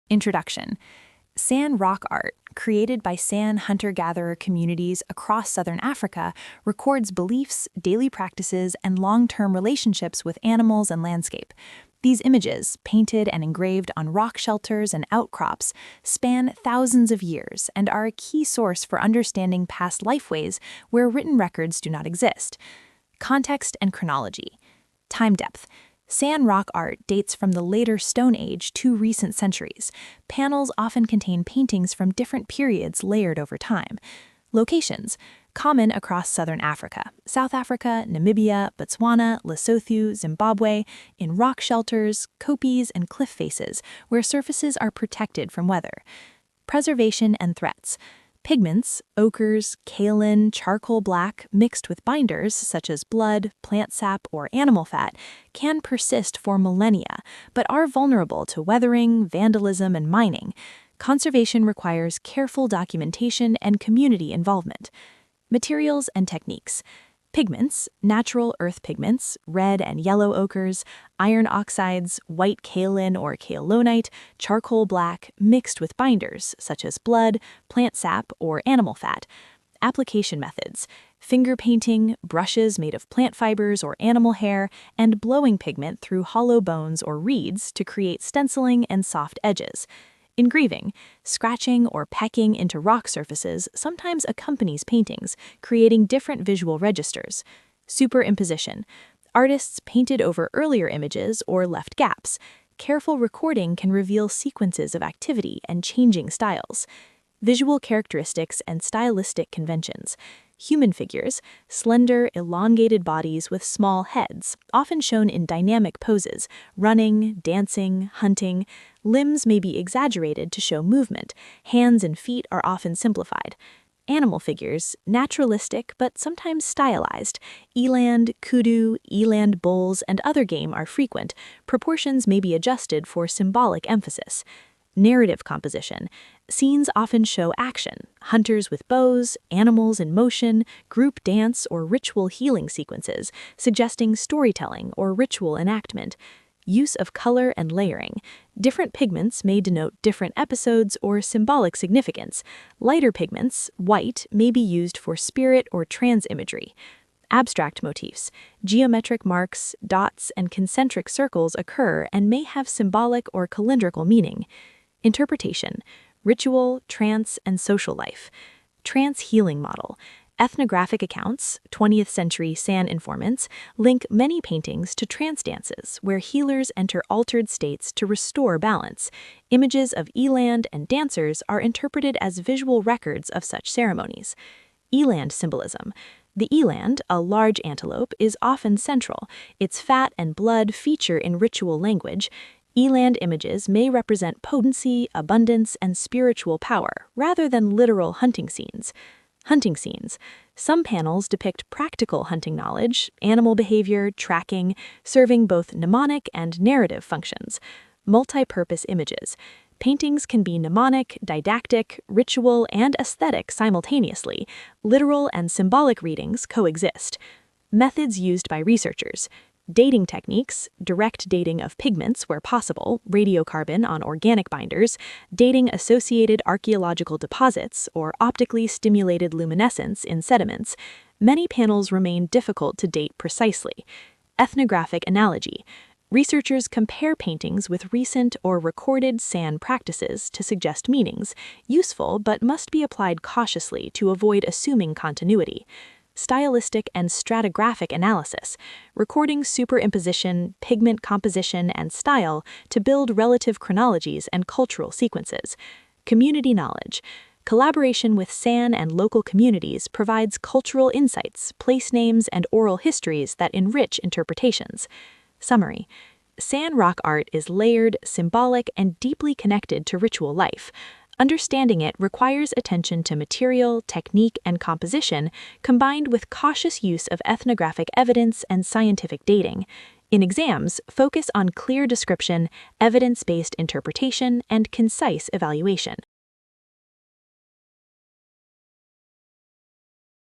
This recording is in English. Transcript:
Introduction. San rock art, created by San hunter-gatherer communities across southern Africa, records beliefs, daily practices, and long-term relationships with animals and landscape. These images, painted and engraved on rock shelters and outcrops, span thousands of years and are a key source for understanding past lifeways where written records do not exist. Context and chronology. Time depth. San rock art dates from the later Stone Age to recent centuries. Panels often contain paintings from different periods layered over time. Locations. Common across southern Africa, South Africa, Namibia, Botswana, Lesotho, Zimbabwe, in rock shelters, kopis, and cliff faces, where surfaces are protected from weather. Preservation and threats. Pigments, ochres, kaolin, charcoal black, mixed with binders such as blood, plant sap, or animal fat, can persist for millennia, but are vulnerable to weathering, vandalism, and mining. Conservation requires careful documentation and community involvement. Materials and techniques. Pigments, natural earth pigments, red and yellow ochres, iron oxides, white kaolin or kaolinite, charcoal black, mixed with binders such as blood, plant sap, or animal fat. Application methods: finger painting, brushes made of plant fibers or animal hair, and blowing pigment through hollow bones or reeds to create stenciling and soft edges. Engraving, scratching or pecking into rock surfaces sometimes accompanies paintings, creating different visual registers. Superimposition. Artists painted over earlier images or left gaps. Careful recording can reveal sequences of activity and changing styles. Visual characteristics and stylistic conventions. Human figures, slender, elongated bodies with small heads, often shown in dynamic poses, running, dancing, hunting. Limbs may be exaggerated to show movement. Hands and feet are often simplified. Animal figures, naturalistic but sometimes stylized. Eland, kudu, eland bulls, and other game are frequent. Proportions may be adjusted for symbolic emphasis. Narrative composition. Scenes often show action, hunters with bows, animals in motion, group dance, or ritual healing sequences, suggesting storytelling or ritual enactment. Use of color and layering. Different pigments may denote different episodes or symbolic significance. Lighter pigments, white, may be used for spirit or trance imagery. Abstract motifs. Geometric marks, dots, and concentric circles occur and may have symbolic or calendrical meaning. Interpretation. Ritual, trance, and social life. Trance healing model. Ethnographic accounts, 20th century San informants, link many paintings to trance dances where healers enter altered states to restore balance. Images of eland and dancers are interpreted as visual records of such ceremonies. Eland symbolism. The eland, a large antelope, is often central. Its fat and blood feature in ritual language. Eland images may represent potency, abundance, and spiritual power, rather than literal hunting scenes. Hunting scenes. Some panels depict practical hunting knowledge, animal behavior, tracking, serving both mnemonic and narrative functions. Multi-purpose images. Paintings can be mnemonic, didactic, ritual, and aesthetic simultaneously. Literal and symbolic readings coexist. Methods used by researchers. Dating techniques, direct dating of pigments where possible, radiocarbon on organic binders, dating associated archaeological deposits, or optically stimulated luminescence in sediments. Many panels remain difficult to date precisely. Ethnographic analogy. Researchers compare paintings with recent or recorded San practices to suggest meanings, useful but must be applied cautiously to avoid assuming continuity. Stylistic and stratigraphic analysis, recording superimposition, pigment composition, and style to build relative chronologies and cultural sequences. Community knowledge. Collaboration with San and local communities provides cultural insights, place names, and oral histories that enrich interpretations. Summary. San rock art is layered, symbolic, and deeply connected to ritual life. Understanding it requires attention to material, technique, and composition, combined with cautious use of ethnographic evidence and scientific dating. In exams, focus on clear description, evidence-based interpretation, and concise evaluation.